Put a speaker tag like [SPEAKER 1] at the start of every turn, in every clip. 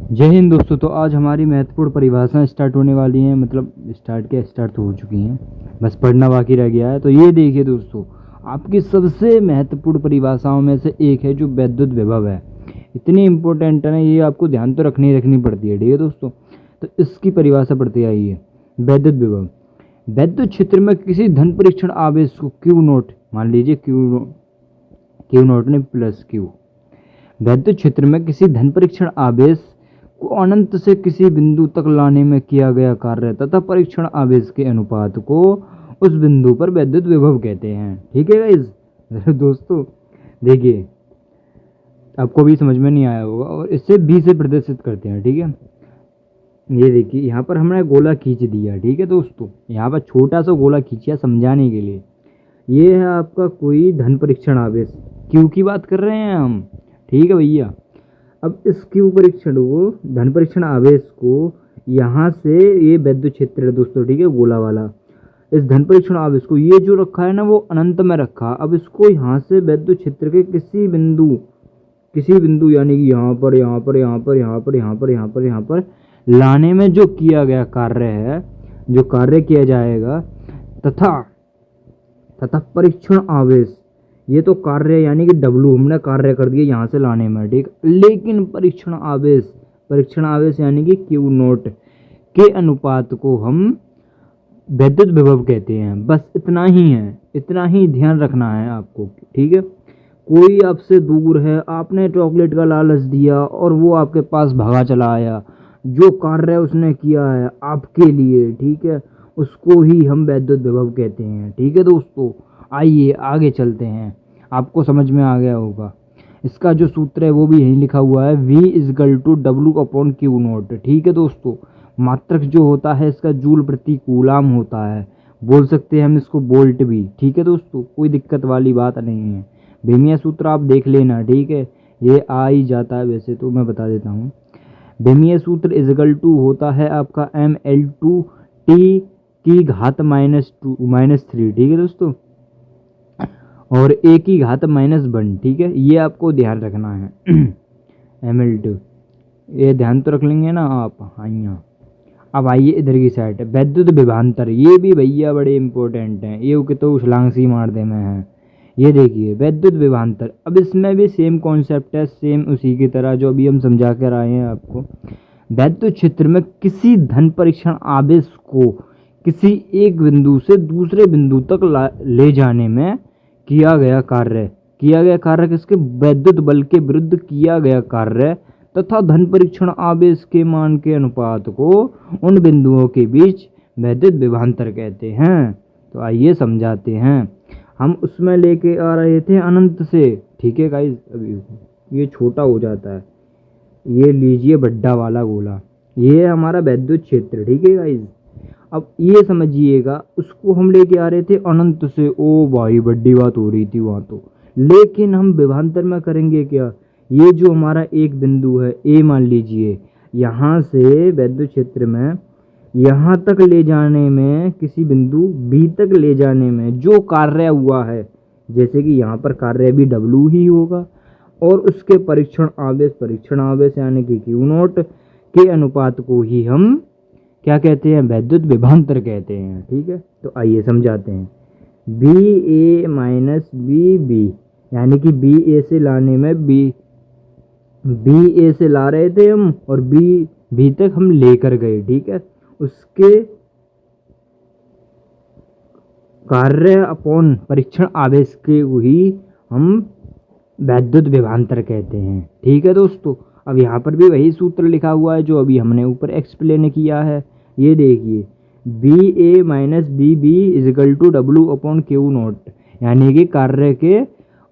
[SPEAKER 1] जय हिंद दोस्तों। तो आज हमारी महत्वपूर्ण परिभाषाएं स्टार्ट होने वाली हैं, मतलब स्टार्ट तो हो चुकी हैं, बस पढ़ना बाकी रह गया है। तो ये देखिए दोस्तों, आपकी सबसे महत्वपूर्ण परिभाषाओं में से एक है जो वैद्युत विभव है। इतनी इंपॉर्टेंट है ना, ये आपको ध्यान तो रखनी पड़ती है, ठीक है दोस्तों। तो इसकी परिभाषा पढ़ते आइए। वैद्युत विभव, वैद्युत क्षेत्र में किसी धन परीक्षण आवेश को क्यू नोट, मान लीजिए क्यू नोट ने प्लस क्यू, वैद्युत क्षेत्र में किसी धन परीक्षण आवेश को अनंत से किसी बिंदु तक लाने में किया गया कार्य तथा परीक्षण आवेश के अनुपात को उस बिंदु पर वैद्युत विभव कहते हैं। ठीक है गाइस। दोस्तों देखिए, आपको भी समझ में नहीं आया होगा, और इससे बी से प्रदर्शित करते हैं। ठीक है, ये देखिए यहाँ पर हमने गोला खींच दिया। ठीक है दोस्तों, यहाँ पर छोटा सा गोला खींचा समझाने के लिए। ये है आपका कोई धन परीक्षण आवेश, क्यू की बात कर रहे हैं हम। ठीक है भैया, अब इस क्यू परीक्षण को, धन परीक्षण आवेश को यहाँ से, ये वैद्युत क्षेत्र है दोस्तों, ठीक है, गोला वाला। इस धन परीक्षण आवेश को ये जो रखा है ना, वो अनंत में रखा। अब इसको यहाँ से वैद्युत क्षेत्र के किसी बिंदु यानी कि यहाँ पर, यहाँ पर, यहाँ पर, यहाँ पर, यहाँ पर, यहाँ पर, यहाँ पर लाने में जो किया गया कार्य है, जो कार्य किया जाएगा, तथा परीक्षण आवेश, ये तो कार्य यानी कि डब्लू हमने कार्य कर दिया यहाँ से लाने में, ठीक। लेकिन परीक्षण आवेश यानी कि क्यू नोट के अनुपात को हम वैद्युत विभव कहते हैं। बस इतना ही है, इतना ही ध्यान रखना है आपको, ठीक है। कोई आपसे दूर है, आपने चॉकलेट का लालच दिया और वो आपके पास भागा चला आया, जो कार्य उसने किया है आपके लिए, ठीक है, उसको ही हम वैद्युत विभव कहते हैं। ठीक है दोस्तों, आइए आगे चलते हैं, आपको समझ में आ गया होगा। इसका जो सूत्र है वो भी यहीं लिखा हुआ है, V = W/Q नोट। ठीक है दोस्तों, मात्रक जो होता है इसका जूल प्रति कूलाम होता है, बोल सकते हैं हम इसको वोल्ट भी। ठीक है दोस्तों, कोई दिक्कत वाली बात नहीं है। बेमिया सूत्र आप देख लेना, ठीक है, ये आ ही जाता है, वैसे तो मैं बता देता हूँ। बेमिया सूत्र = होता है आपका mL2T की घात -3, ठीक है दोस्तों, और A की घात -1। ठीक है, ये आपको ध्यान रखना है। mL2, ये ध्यान तो रख लेंगे ना आप। हाँ, अब आइए इधर की साइड, वैद्युत विभवांतर, ये भी भैया बड़े इंपॉर्टेंट हैं, ये के तो उछलांग सी मार दे में है। ये देखिए वैद्युत विभवांतर, अब इसमें भी सेम कॉन्सेप्ट है, सेम उसी की तरह जो अभी हम समझा कर आए हैं आपको। वैद्युत क्षेत्र में किसी धन परीक्षण आवेश को किसी एक बिंदु से दूसरे बिंदु तक ले जाने में किया गया कार्य किसके, वैद्युत बल के विरुद्ध किया गया कार्य तथा धन परीक्षण आवेश के मान के अनुपात को उन बिंदुओं के बीच वैद्युत विभवांतर कहते हैं। तो आइए समझाते हैं। हम उसमें लेके आ रहे थे अनंत से, ठीक है गाइस, अभी ये छोटा हो जाता है, ये लीजिए बड्डा वाला गोला, ये है हमारा वैद्युत क्षेत्र, ठीक है गाइस। अब ये समझिएगा, उसको हम लेके आ रहे थे अनंत से। ओ भाई बड्डी बात हो रही थी वहाँ तो, लेकिन हम विभवांतर में करेंगे क्या, ये जो हमारा एक बिंदु है ए मान लीजिए, यहाँ से वैद्युत क्षेत्र में यहाँ तक ले जाने में, किसी बिंदु बी तक ले जाने में जो कार्य हुआ है, जैसे कि यहाँ पर कार्य भी डब्लू ही होगा, और उसके परीक्षण आवेश यानी कि क्यू नोट के अनुपात को ही हम क्या कहते हैं, वैद्युत विभवांतर कहते हैं। ठीक है, तो आइए समझाते हैं। BA - BB यानी कि BA से लाने में, BA से ला रहे थे हम और B तक हम लेकर गए, ठीक है, उसके कार्य अपॉन परीक्षण आवेश के ही हम वैद्युत विभवांतर कहते हैं। ठीक है दोस्तों, अब यहाँ पर भी वही सूत्र लिखा हुआ है जो अभी हमने ऊपर एक्सप्लेन किया है। ये देखिए, BA - BB = W/Q नोट, यानी कि कार्य के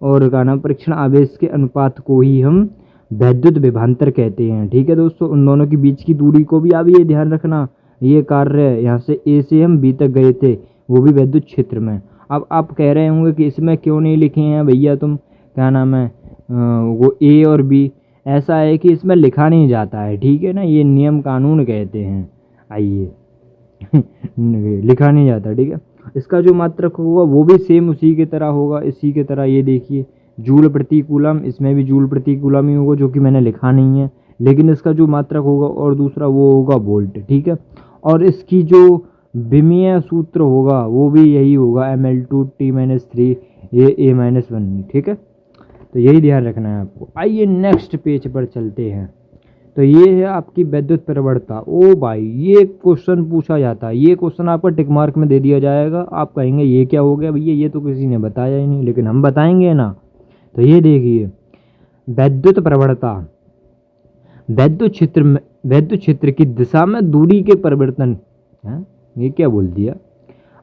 [SPEAKER 1] और परीक्षण आवेश के अनुपात को ही हम वैद्युत विभवांतर कहते हैं। ठीक है दोस्तों, उन दोनों के बीच की दूरी को भी आप ये ध्यान रखना। ये कार्य यहाँ से A से हम B तक गए थे, वो भी वैद्युत क्षेत्र में। अब आप कह रहे होंगे कि इसमें क्यों नहीं लिखे हैं भैया तुम, क्या नाम है, वो A और B। ऐसा है कि इसमें लिखा नहीं जाता है, ठीक है ना, ये नियम कानून कहते हैं। आइए लिखा नहीं जाता, ठीक है। इसका जो मात्रक होगा वो भी सेम उसी की तरह होगा, इसी की तरह। ये देखिए जूल प्रति कूलम, इसमें भी जूल प्रति कूलम ही होगा, जो कि मैंने लिखा नहीं है, लेकिन इसका जो मात्रक होगा और दूसरा वो होगा वोल्ट, ठीक है। और इसकी जो विमीय सूत्र होगा वो भी यही होगा, mL2T-3 ये A-1, ठीक है। तो यही ध्यान रखना है आपको। आइए नेक्स्ट पेज पर चलते हैं। तो ये है आपकी वैद्युत प्रवणता। ओ भाई, ये क्वेश्चन पूछा जाता है, ये क्वेश्चन आपका टिक मार्क में दे दिया जाएगा। आप कहेंगे ये क्या हो गया भैया, ये तो किसी ने बताया ही नहीं, लेकिन हम बताएंगे ना। तो ये देखिए, वैद्युत प्रवणता वैद्युत क्षेत्र की दिशा में दूरी के परिवर्तन है, ये क्या बोल दिया।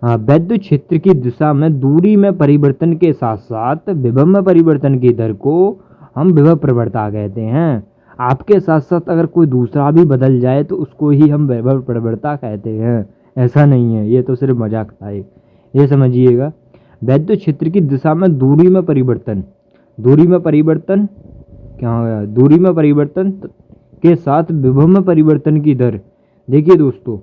[SPEAKER 1] हाँ, वैद्युत क्षेत्र की दिशा में दूरी में परिवर्तन के साथ साथ विभव में परिवर्तन की दर को हम विभव प्रवणता कहते हैं। आपके साथ साथ अगर कोई दूसरा भी बदल जाए तो उसको ही हम विभव प्रवणता कहते हैं। ऐसा नहीं है, ये तो सिर्फ मजाक था एक, ये समझिएगा। वैद्युत क्षेत्र की दिशा में दूरी में परिवर्तन क्या हो गया, दूरी में परिवर्तन के साथ विभव में परिवर्तन की दर। देखिए दोस्तों,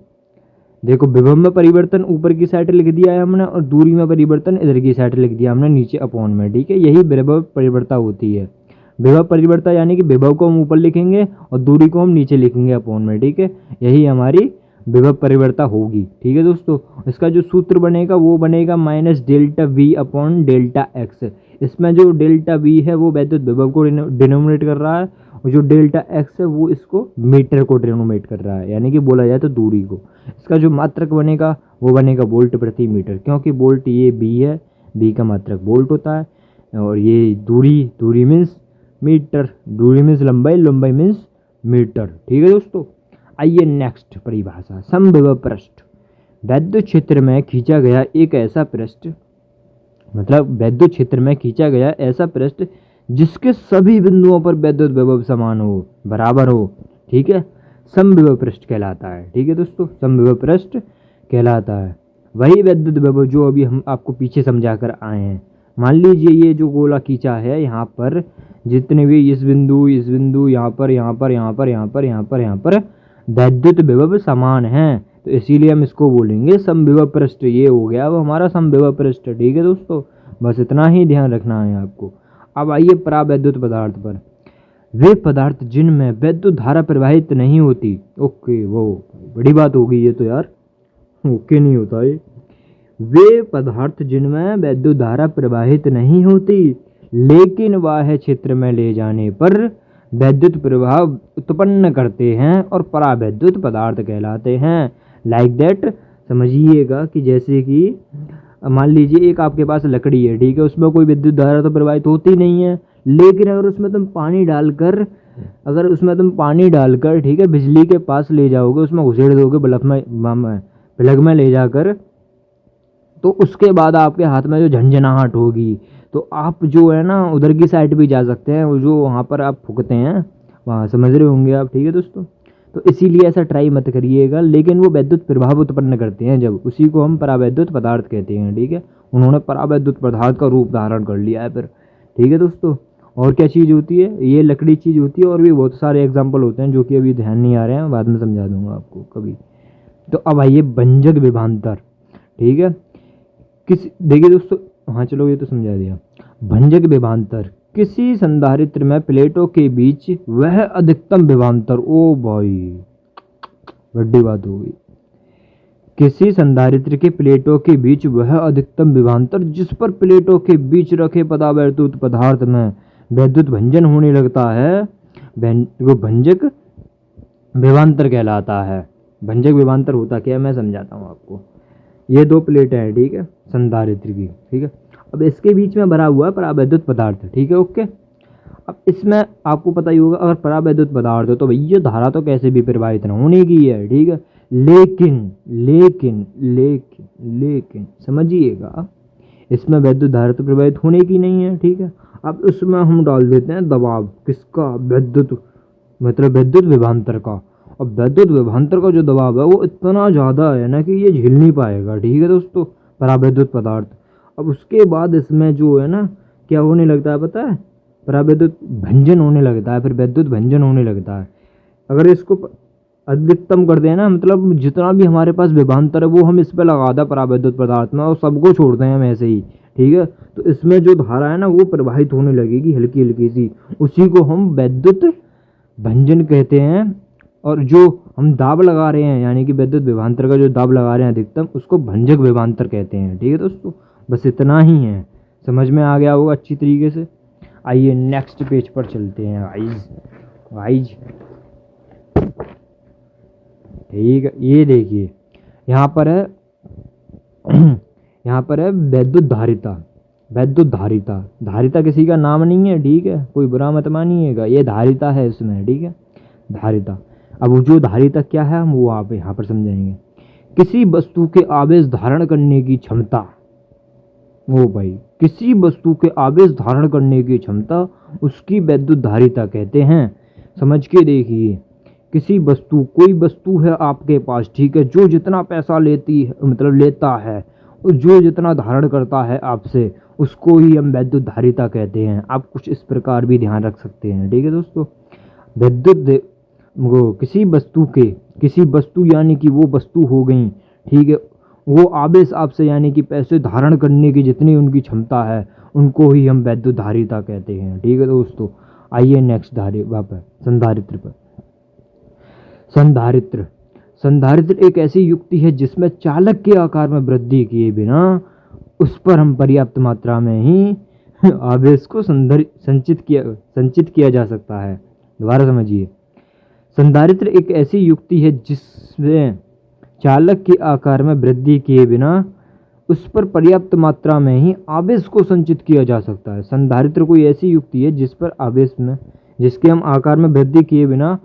[SPEAKER 1] देखो विभव में परिवर्तन ऊपर की साइड लिख दिया है हमने, और दूरी में परिवर्तन इधर की साइड लिख दिया हमने नीचे अपॉन में, ठीक है। यही विभव परिवर्तन होती है। विभव परिवर्तन यानी कि विभव को हम ऊपर लिखेंगे और दूरी को हम नीचे लिखेंगे अपॉन में, ठीक है। यही हमारी विभव परिवर्तन होगी, ठीक है दोस्तों। इसका जो सूत्र बनेगा वो बनेगा -ΔV अपॉन ΔX। इसमें जो ΔV है वो वैद्युत विभव को डिनोमिनेट कर रहा है, और जो ΔX है वो इसको मीटर को डिनोमिनेट कर रहा है, यानी कि बोला जाए तो दूरी को। इसका जो मात्रक बनेगा वो बनेगा वोल्ट प्रति मीटर, क्योंकि वोल्ट ये बी है, बी का मात्रक वोल्ट होता है। और ये दूरी मीन्स मीटर, दूरी मीन्स लंबाई, लंबाई मीन्स मीटर, ठीक है दोस्तों। आइए नेक्स्ट परिभाषा, समविभव पृष्ठ। वैद्युत क्षेत्र में खींचा गया एक ऐसा पृष्ठ, मतलब वैद्युत क्षेत्र में खींचा गया ऐसा पृष्ठ जिसके सभी बिंदुओं पर वैद्युत विभव समान हो, बराबर हो, ठीक है, समविभव पृष्ठ कहलाता है, ठीक है दोस्तों। समविभव पृष्ठ कहलाता है वही वैद्युत विभव जो अभी हम आपको पीछे समझा कर आए हैं। मान लीजिए ये जो गोला खींचा है, यहाँ पर जितने भी इस बिंदु, यहाँ पर वैद्युत विभव समान हैं, तो इसीलिए हम इसको बोलेंगे समविभव पृष्ठ। ये हो गया अब हमारा समविभव पृष्ठ, ठीक है दोस्तों। बस इतना ही ध्यान रखना है आपको। अब आइए परावैद्युत पदार्थ पर। वे पदार्थ जिनमें वैद्युत धारा प्रवाहित नहीं होती, ओके, वो बड़ी बात होगी ये तो यार, ओके नहीं होता ये। वे पदार्थ जिनमें वैद्युत धारा प्रवाहित नहीं होती लेकिन बाह्य क्षेत्र में ले जाने पर वैद्युत प्रभाव उत्पन्न करते हैं और परावैद्युत पदार्थ कहलाते हैं। लाइक दैट, समझिएगा कि जैसे कि मान लीजिए एक आपके पास लकड़ी है, ठीक है, उसमें कोई विद्युत धारा तो प्रवाहित होती नहीं है, लेकिन अगर उसमें तुम पानी डालकर ठीक है बिजली के पास ले जाओगे, उसमें घुसेड़ दोगे प्लग में ले जाकर, तो उसके बाद आपके हाथ में जो झंझनाहट होगी, तो आप जो है ना उधर की साइड भी जा सकते हैं, वो जो वहाँ पर आप फूकते हैं वहाँ, समझ रहे होंगे आप, ठीक है दोस्तों। तो इसीलिए ऐसा ट्राई मत करिएगा, लेकिन वो वैद्युत प्रभाव उत्पन्न करते हैं जब, उसी को हम परावैद्युत पदार्थ कहते हैं, ठीक है। उन्होंने परावैद्युत पदार्थ का रूप धारण कर लिया है फिर, ठीक है दोस्तों। और क्या चीज़ होती है, ये लकड़ी चीज़ होती है, और भी बहुत सारे एग्जाम्पल होते हैं जो कि अभी ध्यान नहीं आ रहे हैं, बाद में समझा दूंगा आपको कभी। तो अब आइए भंजक विभवांतर, ठीक है। देखिए दोस्तों, हाँ चलो ये तो समझा दिया। भंजक विभवांतर, किसी संधारित्र में प्लेटों के बीच वह अधिकतम विभवांतर, ओ भाई बड़ी बात हो गई। किसी संधारित्र के प्लेटों के बीच वह अधिकतम विभवांतर जिस पर प्लेटों के बीच रखे परावैद्युत पदार्थ में वैद्युत भंजन होने लगता है, वो भंजक विभवांतर कहलाता है। भंजक विभवांतर होता क्या है मैं समझाता हूँ आपको। ये दो प्लेटें हैं, ठीक है, संधारित्र की, ठीक है। अब इसके बीच में भरा हुआ है परावैद्युत पदार्थ, ठीक है, ओके। अब इसमें आपको पता ही होगा, अगर परावैद्युत पदार्थ हो तो भैया धारा तो कैसे भी प्रवाहित न होने की है, ठीक है। लेकिन समझिएगा, इसमें वैद्युत धारा तो प्रवाहित होने की नहीं है, ठीक है। अब इसमें हम डाल देते हैं दबाव, किसका, वैद्युत विभवांतर का। अब वैद्युत विभवांतर का जो दबाव है वो इतना ज़्यादा है ना कि ये झेल नहीं पाएगा, ठीक है दोस्तों, परावैद्युत पदार्थ। अब उसके बाद इसमें जो है ना क्या होने लगता है पता है, परावैद्युत भंजन होने लगता है, फिर वैद्युत भंजन होने लगता है। अगर इसको अधिकतम कर दें ना, मतलब जितना भी हमारे पास विभवांतर है वो हम इस पर लगा दें परावैद्युत पदार्थ में, और सबको छोड़ दें हम ऐसे ही, ठीक है। तो इसमें जो धारा है ना वो प्रवाहित होने लगेगी हल्की हल्की सी, उसी को हम वैद्युत भंजन कहते हैं, और जो हम दाब लगा रहे हैं यानी कि वैद्युत विभवांतर का जो दाब लगा रहे हैं अधिकतम, उसको भंजक विभवांतर कहते हैं। ठीक है दोस्तों, बस इतना ही है, समझ में आ गया होगा अच्छी तरीके से। आइए नेक्स्ट पेज पर चलते हैं गाइज। ठीक है, ये देखिए यहाँ पर है यहाँ पर है वैद्युत धारिता। वैद्युत धारिता, धारिता किसी का नाम नहीं है, ठीक है, कोई बुरा मत मानिएगा, ये धारिता है इसमें। ठीक है, धारिता। अब वो जो धारिता क्या है हम वो आप यहाँ पर समझाएंगे। किसी वस्तु के आवेश धारण करने की क्षमता, ओ भाई, किसी वस्तु के आवेश धारण करने की क्षमता, उसकी वैद्युत धारिता कहते हैं। समझ के देखिए, किसी वस्तु, कोई वस्तु है आपके पास, ठीक है, जो जितना पैसा लेती है, मतलब लेता है, और जो जितना धारण करता है आपसे, उसको ही हम वैद्युत धारिता कहते हैं। आप कुछ इस प्रकार भी ध्यान रख सकते हैं। ठीक है दोस्तों, वैद्युत वो किसी वस्तु के, किसी वस्तु यानी कि वो वस्तु हो गई, ठीक है, वो आवेश आपसे यानी कि पैसे धारण करने की जितनी उनकी क्षमता है, उनको ही हम वैद्युत धारिता कहते हैं। ठीक है दोस्तों, आइए नेक्स्ट वापस संधारित्र पर। संधारित्र, संधारित्र एक ऐसी युक्ति है जिसमें चालक के आकार में वृद्धि किए बिना उस पर हम पर्याप्त मात्रा में ही आवेश को संचित किया जा सकता है। दोबारा समझिए, संधारित्र एक ऐसी युक्ति है जिसमें चालक के आकार में वृद्धि किए बिना उस पर पर्याप्त मात्रा में ही आवेश को संचित किया जा सकता है। संधारित्र कोई ऐसी युक्ति है जिस पर आवेश में, जिसके हम आकार में वृद्धि किए बिना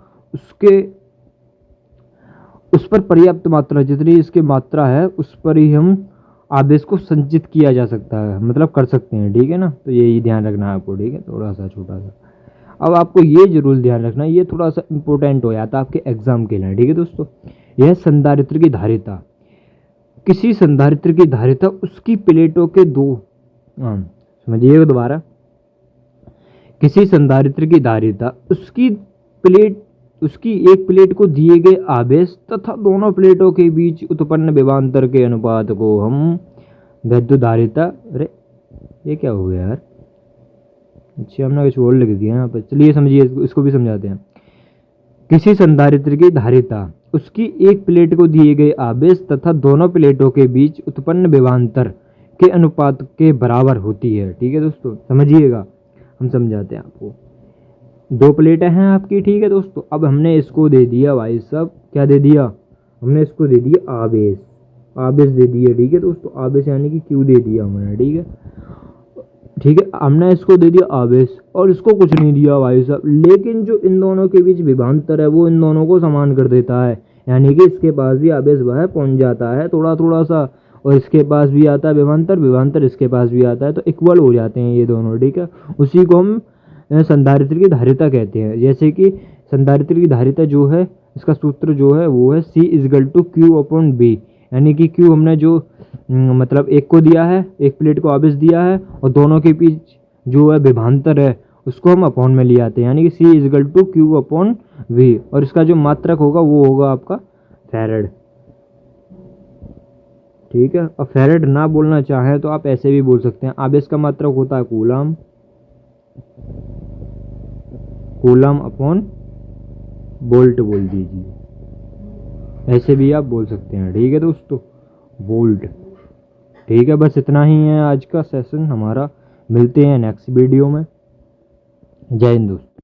[SPEAKER 1] उस पर पर्याप्त मात्रा, जितनी इसकी मात्रा है उस पर ही हम आवेश को संचित किया जा सकता है, मतलब कर सकते हैं। ठीक है ना, तो यही ध्यान रखना है आपको। ठीक है, थोड़ा सा छोटा सा, अब आपको ये जरूर ध्यान रखना है, ये थोड़ा सा इंपॉर्टेंट हो जाता है आपके एग्जाम के लिए। ठीक है दोस्तों, यह संधारित्र की धारिता, किसी संधारित्र की धारिता उसकी प्लेटों के दो, समझिएगा दोबारा, किसी संधारित्र की धारिता उसकी एक प्लेट को दिए गए आवेश तथा दोनों प्लेटों के बीच उत्पन्न विभवांतर के अनुपात को हम वैद्युत धारिता, अरे ये क्या हो गया यार, अच्छा हमने कुछ और लिख दिया यहाँ पर, चलिए समझिए, इसको भी समझाते हैं। किसी संधारित्र की धारिता उसकी एक प्लेट को दिए गए आवेश तथा दोनों प्लेटों के बीच उत्पन्न विभवांतर के अनुपात के बराबर होती है। ठीक है दोस्तों, समझिएगा, हम समझाते हैं आपको। दो प्लेटें हैं आपकी, ठीक है दोस्तों, अब हमने इसको दे दिया भाई साहब, क्या दे दिया, हमने इसको दे दिया आवेश, आवेश दे दिया। ठीक है दोस्तों, आवेश यानी कि क्यू दे दिया हमने। ठीक है, ठीक है, हमने इसको दे दिया आवेश और इसको कुछ नहीं दिया भाई साहब, लेकिन जो इन दोनों के बीच विभवांतर है वो इन दोनों को समान कर देता है, यानी कि इसके पास भी आवेश वह पहुंच जाता है थोड़ा थोड़ा सा, और इसके पास भी आता है विभवांतर, विभवांतर इसके पास भी आता है, तो इक्वल हो जाते हैं ये दोनों। ठीक है, उसी को हम संधारित्र की धारिता कहते हैं। जैसे कि संधारित्र की धारिता जो है, इसका सूत्र जो है वो है C=Q/B, यानी कि Q हमने जो मतलब एक को दिया है, एक प्लेट को आवेश दिया है, और दोनों के बीच जो है विभवांतर है उसको हम अपॉन में ले आते हैं, यानी कि C=Q/V, और इसका जो मात्रक होगा वो होगा आपका फैरेड। ठीक है, और फैरेड ना बोलना चाहें तो आप ऐसे भी बोल सकते हैं, आवेश का मात्रक होता है कूलम, कूलम अपॉन वोल्ट बोल दीजिए, ऐसे भी आप बोल सकते हैं। ठीक है दोस्तों, वोल्ट। ठीक है, बस इतना ही है आज का सेशन हमारा, मिलते हैं नेक्स्ट वीडियो में। जय हिंद दोस्तों।